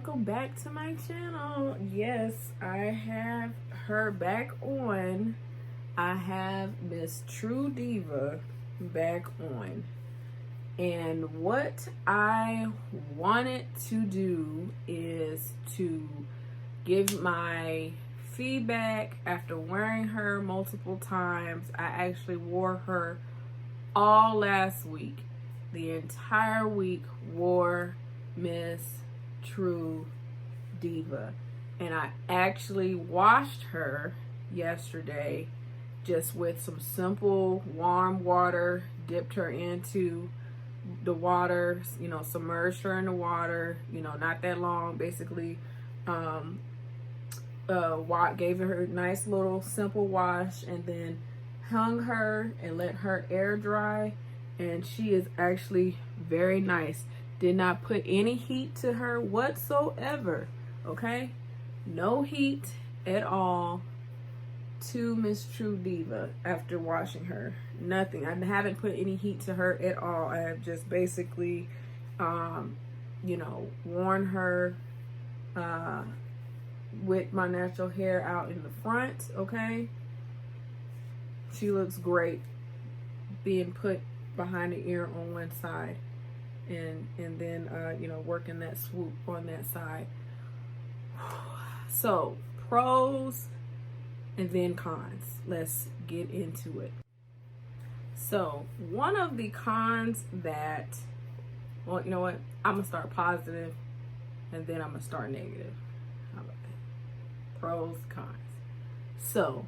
welcome back to my channel. Yes, I have her back on. I have Miss True Diva back on. And what I wanted to do is to give my feedback after wearing her multiple times. I actually wore her all last week. The entire week wore Miss True Diva. And I actually washed her yesterday just with some simple warm water, dipped her into the water, you know, submerged her in the water, you know, not that long, basically gave her a nice little simple wash, and then hung her and let her air dry, and she is actually very nice. Did not put any heat to her whatsoever, okay? No heat at all to Miss True Diva after washing her. Nothing. I haven't put any heat to her at all. I have just basically, you know, worn her with my natural hair out in the front, okay? She looks great being put behind the ear on one side, and then you know, working that swoop on that side. So pros and then cons. Let's get into it. So one of the cons that, well, you know what, I'm gonna start positive and then I'm gonna start negative. How about that? Pros, cons. So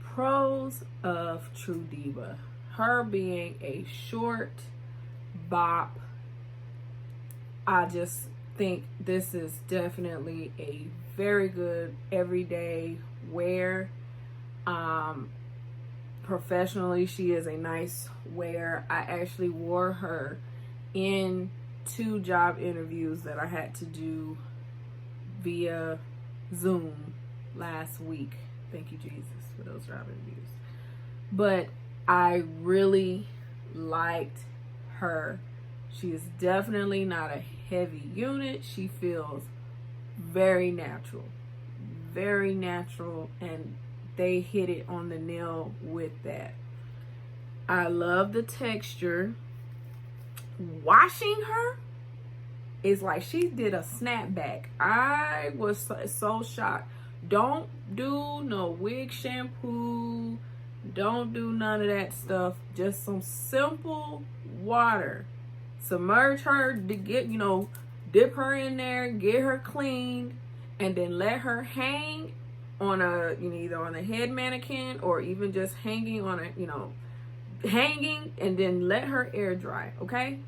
pros of True Diva: her being a short bop. I just think this is definitely a very good everyday wear. Professionally, she is a nice wear. I actually wore her in 2 job interviews that I had to do via Zoom last week. Thank you, Jesus, for those job interviews. But I really liked her. She is definitely not a heavy unit. She feels very natural, and they hit it on the nail with that. I love the texture. Washing her is like she did a snapback. I was so shocked. Don't do no wig shampoo. Don't do none of that stuff. Just some simple water. Submerge her to get, you know, dip her in there, get her cleaned, and then let her hang on a, you know, either on a head mannequin or even just hanging on a, you know, hanging, and then let her air dry, okay?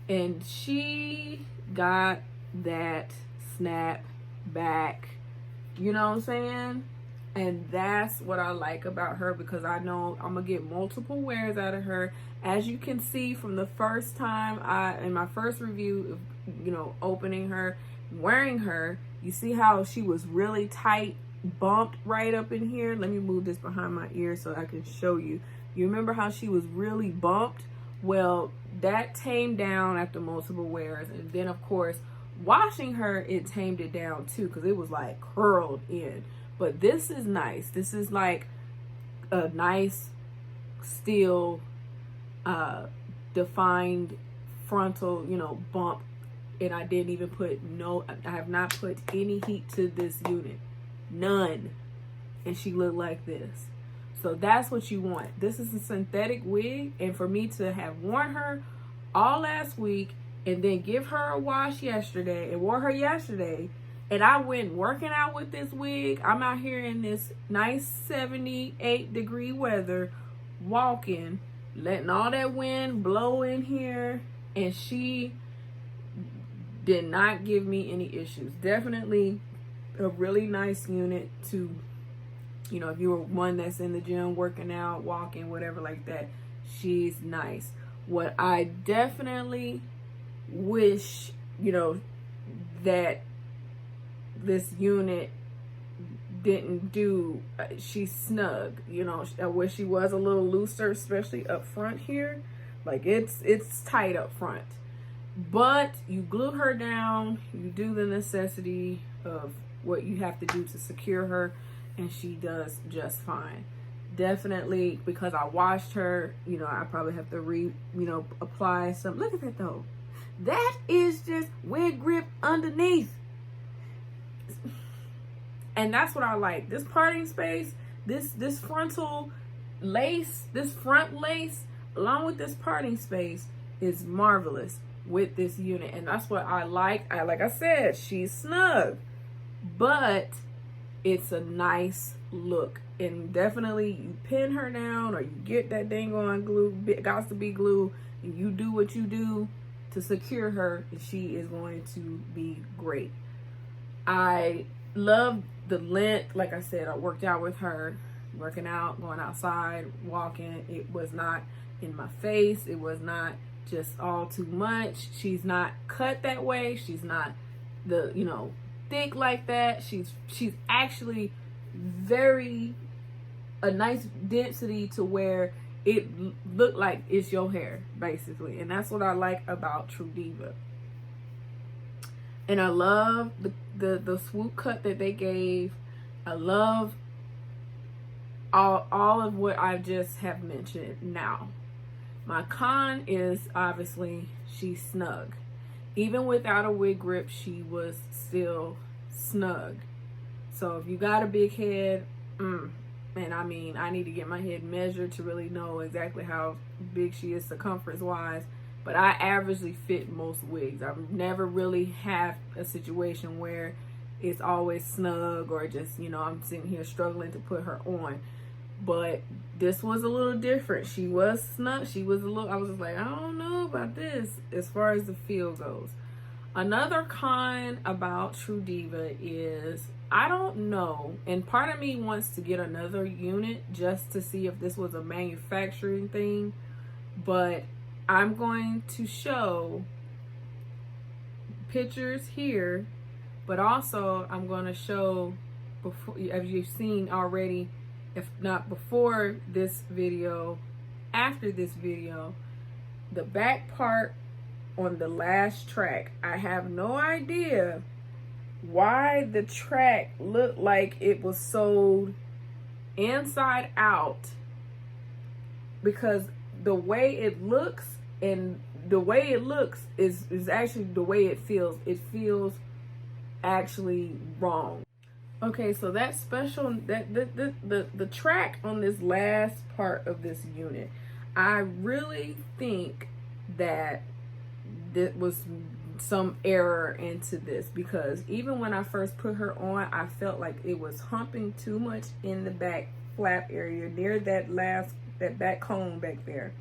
And she got that snap back, you know what I'm saying? And that's what I like about her, because I know I'm gonna get multiple wears out of her. As you can see from the first time in my first review of, you know, opening her, wearing her, you see how she was really tight, bumped right up in here. Let me move this behind my ear so I can show you. You remember how she was really bumped? Well, that tamed down after multiple wears, and then of course washing her, it tamed it down too, because it was like curled in. But this is nice. This is like a nice, still defined frontal, you know, bump. And I didn't even put I have not put any heat to this unit. None. And she looked like this. So that's what you want. This is a synthetic wig, and for me to have worn her all last week and then give her a wash yesterday and wore her yesterday, and I went working out with this wig. I'm out here in this nice 78-degree weather, walking, letting all that wind blow in here, and she did not give me any issues. Definitely a really nice unit to, you know, if you were one that's in the gym working out, walking, whatever like that, she's nice. What I definitely wish, you know, that this unit didn't do, she's snug, you know. I wish she was a little looser, especially up front here. Like it's tight up front. but you glue her down, you do the necessity of what you have to do to secure her, and she does just fine. Definitely, because I washed her, you know, I probably have to apply some. Look at that though. That is just wig grip underneath. And that's what I like. This parting space, this frontal lace, this front lace, along with this parting space, is marvelous with this unit. And that's what I like. Like I said, she's snug, but it's a nice look. And definitely you pin her down, or you get that dang on glue, got to be glue, and you do what you do to secure her, and she is going to be great. I love the length. Like I said, I worked out with her, working out, going outside, walking. It was not in my face. It was not just all too much. She's not cut that way. She's not the, you know, thick like that. She's actually very a nice density to where it looked like it's your hair, basically. And that's what I like about True Diva. And I love the swoop cut that they gave. I love all of what I just have mentioned. Now, my con is obviously she's snug. Even without a wig grip, she was still snug. So if you got a big head, and I mean, I need to get my head measured to really know exactly how big she is circumference wise. But I averagely fit most wigs. I've never really had a situation where it's always snug, or just, you know, I'm sitting here struggling to put her on. But this was a little different. She was snug. She was a little, I was just like, I don't know about this as far as the feel goes. Another con about True Diva is, I don't know, and part of me wants to get another unit just to see if this was a manufacturing thing, but I'm going to show pictures here, but also I'm going to show, before, as you've seen already, if not before this video, after this video, the back part on the last track. I have no idea why the track looked like it was sewed inside out, because the way it looks and the way it looks is actually the way it feels. It feels actually wrong. Okay, so that special, the track on this last part of this unit, I really think that there was some error into this, because even when I first put her on, I felt like it was humping too much in the back flap area near that back cone back there.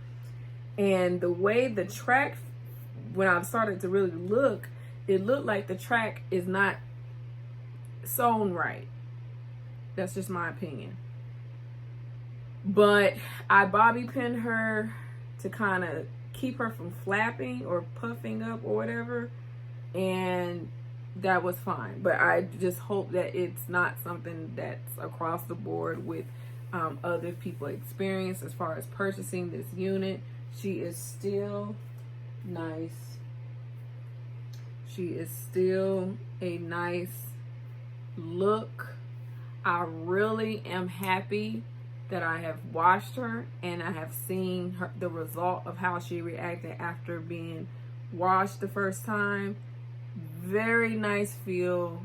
And the way the track, when I started to really look, it looked like the track is not sewn right. That's just my opinion. But I bobby pinned her to kind of keep her from flapping or puffing up or whatever, and that was fine. But I just hope that it's not something that's across the board with other people experience as far as purchasing this unit. She is still nice. She is still a nice look. I really am happy that I have washed her, and I have seen her, the result of how she reacted after being washed the first time. Very nice feel.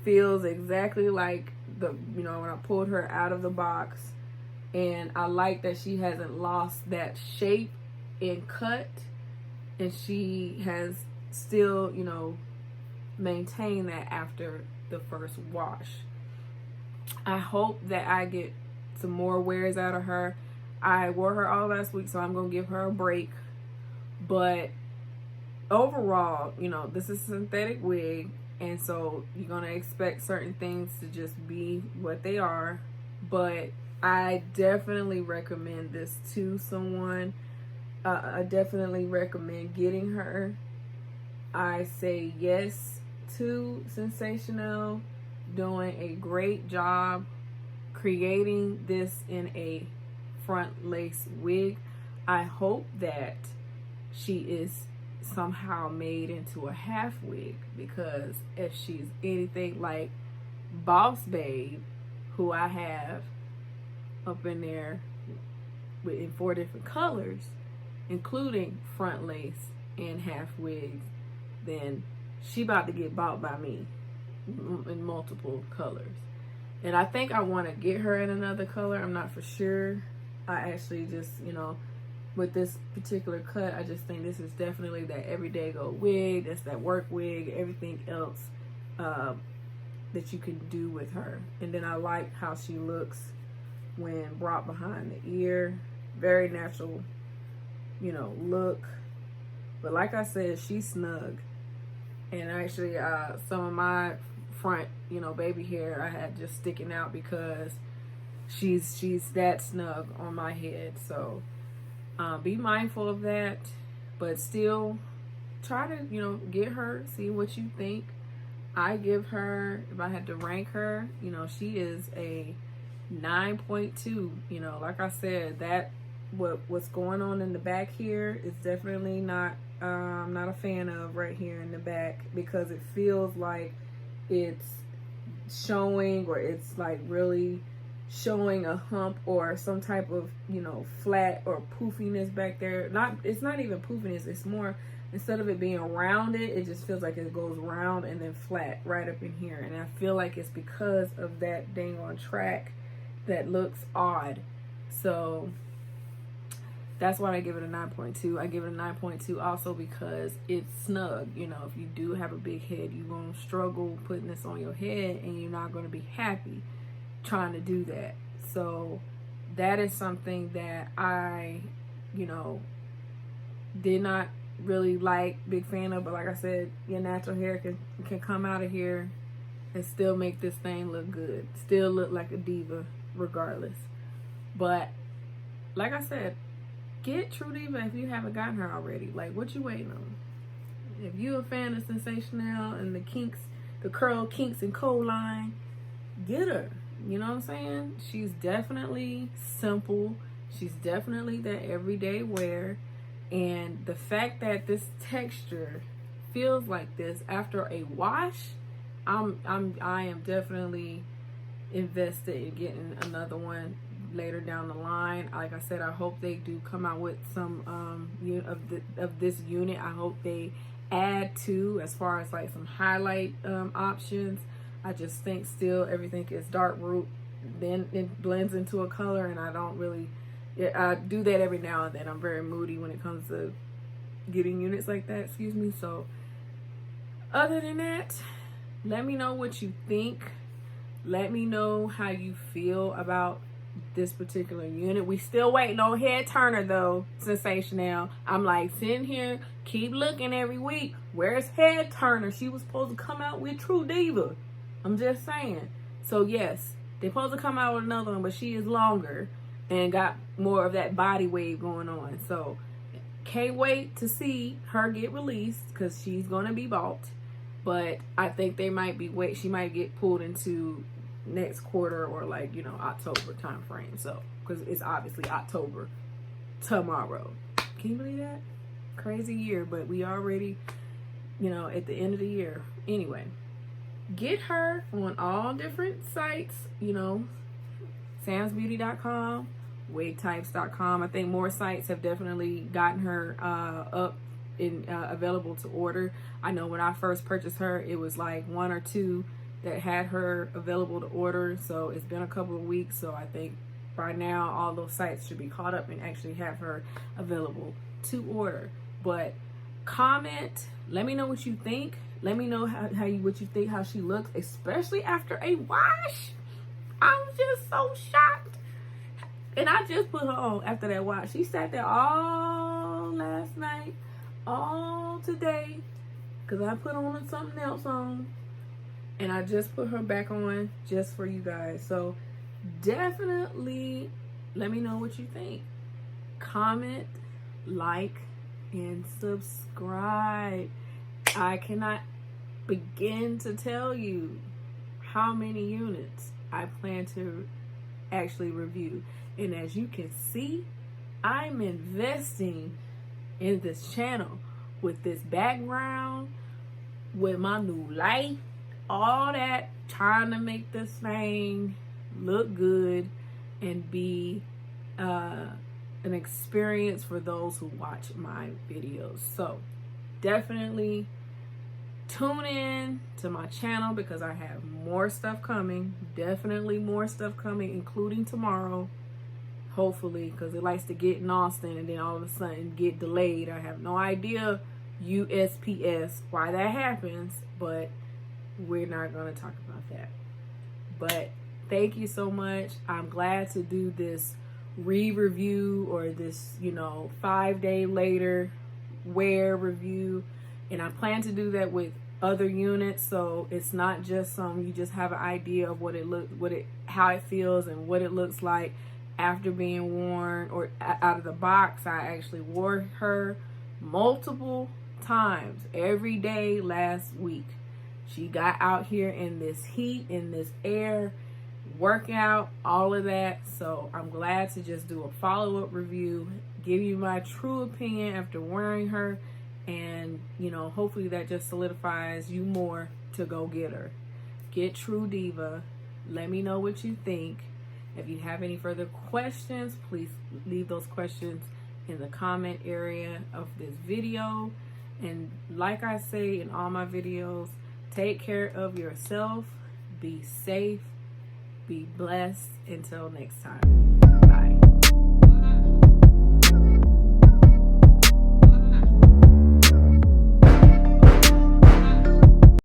Feels exactly like when I pulled her out of the box. And I like that she hasn't lost that shape and cut, and she has still, maintained that after the first wash. I hope that I get some more wears out of her. I wore her all last week, so I'm gonna give her a break. But overall, this is a synthetic wig, and so you're gonna expect certain things to just be what they are. But I definitely recommend this to someone. I definitely recommend getting her. I say yes to Sensationnel doing a great job creating this in a front lace wig. I hope that she is somehow made into a half wig, because if she's anything like Boss Babe, who I have up in there in 4 different colors, including front lace and half wigs, then she about to get bought by me in multiple colors. And I think I want to get her in another color. I'm not for sure. I actually just, you know, with this particular cut, I just think this is definitely that everyday go wig. That's that work wig. Everything else that you can do with her. And then I like how she looks when brought behind the ear. Very natural, you know, look. But like I said, she's snug. And actually, some of my front, you know, baby hair I had just sticking out because she's that snug on my head. So be mindful of that, but still try to, you know, get her, see what you think. I give her, if I had to rank her, you know, she is a 9.2. You know, like I said, that what's going on in the back here is definitely not a fan of right here in the back, because it feels like it's showing, or it's like really showing a hump or some type of, you know, flat or poofiness back there. It's not even poofiness, it's more, instead of it being rounded, it just feels like it goes round and then flat right up in here. And I feel like it's because of that dang on track that looks odd. So that's why I give it a 9.2. I give it a 9.2 also because it's snug. You know, if you do have a big head, you're going to struggle putting this on your head, and you're not going to be happy trying to do that. So that is something that I, you know, did not really like, big fan of. But like I said, your natural hair can come out of here and still make this thing look good. Still look like a diva regardless. But like I said, get True Diva if you haven't gotten her already. Like, what you waiting on? If you a fan of Sensationnel and the Kinks, the Curl Kinks and Co line, get her. You know what I'm saying? She's definitely simple. She's definitely that everyday wear. And the fact that this texture feels like this after a wash, I am definitely invested in getting another one later down the line. Like I said, I hope they do come out with some of this unit. I hope they add to, as far as like some highlight options. I just think still everything is dark root, then it blends into a color, and I don't really, I do that every now and then. I'm very moody when it comes to getting units like that, excuse me. So other than that, let me know what you think. Let me know how you feel about this particular unit. We still waiting on head turner though, Sensationnel. I'm like sitting here, keep looking every week. Where's head turner? She was supposed to come out with True Diva. I'm just saying. So yes, they're supposed to come out with another one, but she is longer and got more of that body wave going on. So can't wait to see her get released, because she's gonna be bought. But I think they might be she might get pulled into next quarter, or like, you know, October time frame. So because it's obviously October tomorrow. Can you believe that? Crazy year, but we already, you know, at the end of the year. Anyway, get her on all different sites, you know, samsbeauty.com, wigtypes.com. I think more sites have definitely gotten her up in available to order. I know when I first purchased her, it was like 1 or 2 that had her available to order. So it's been a couple of weeks, so I think by now all those sites should be caught up and actually have her available to order. But comment, let me know what you think. Let me know what you think, how she looks, especially after a wash. I'm just so shocked. And I just put her on after that wash. She sat there all last night, all today, because I put on something else on. And I just put her back on just for you guys. So definitely let me know what you think. Comment, like, and subscribe. I cannot begin to tell you how many units I plan to actually review. And as you can see, I'm investing in this channel with this background, with my new light, all that, trying to make this thing look good and be an experience for those who watch my videos. So definitely tune in to my channel because I have more stuff coming. Definitely more stuff coming, including tomorrow, hopefully, because it likes to get in Austin and then all of a sudden get delayed. I have no idea USPS why that happens, but we're not going to talk about that. But thank you so much. I'm glad to do this re-review, or this, 5-day later wear review, and I plan to do that with other units, so it's not just you just have an idea of how it feels and what it looks like after being worn or out of the box. I actually wore her multiple times every day last week. She got out here in this heat, in this air, workout, all of that. So I'm glad to just do a follow-up review, give you my true opinion after wearing her, and hopefully that just solidifies you more to go get her. Get True Diva. Let me know what you think. If you have any further questions, please leave those questions in the comment area of this video. And like I say in all my videos, take care of yourself, be safe, be blessed. Until next time, bye.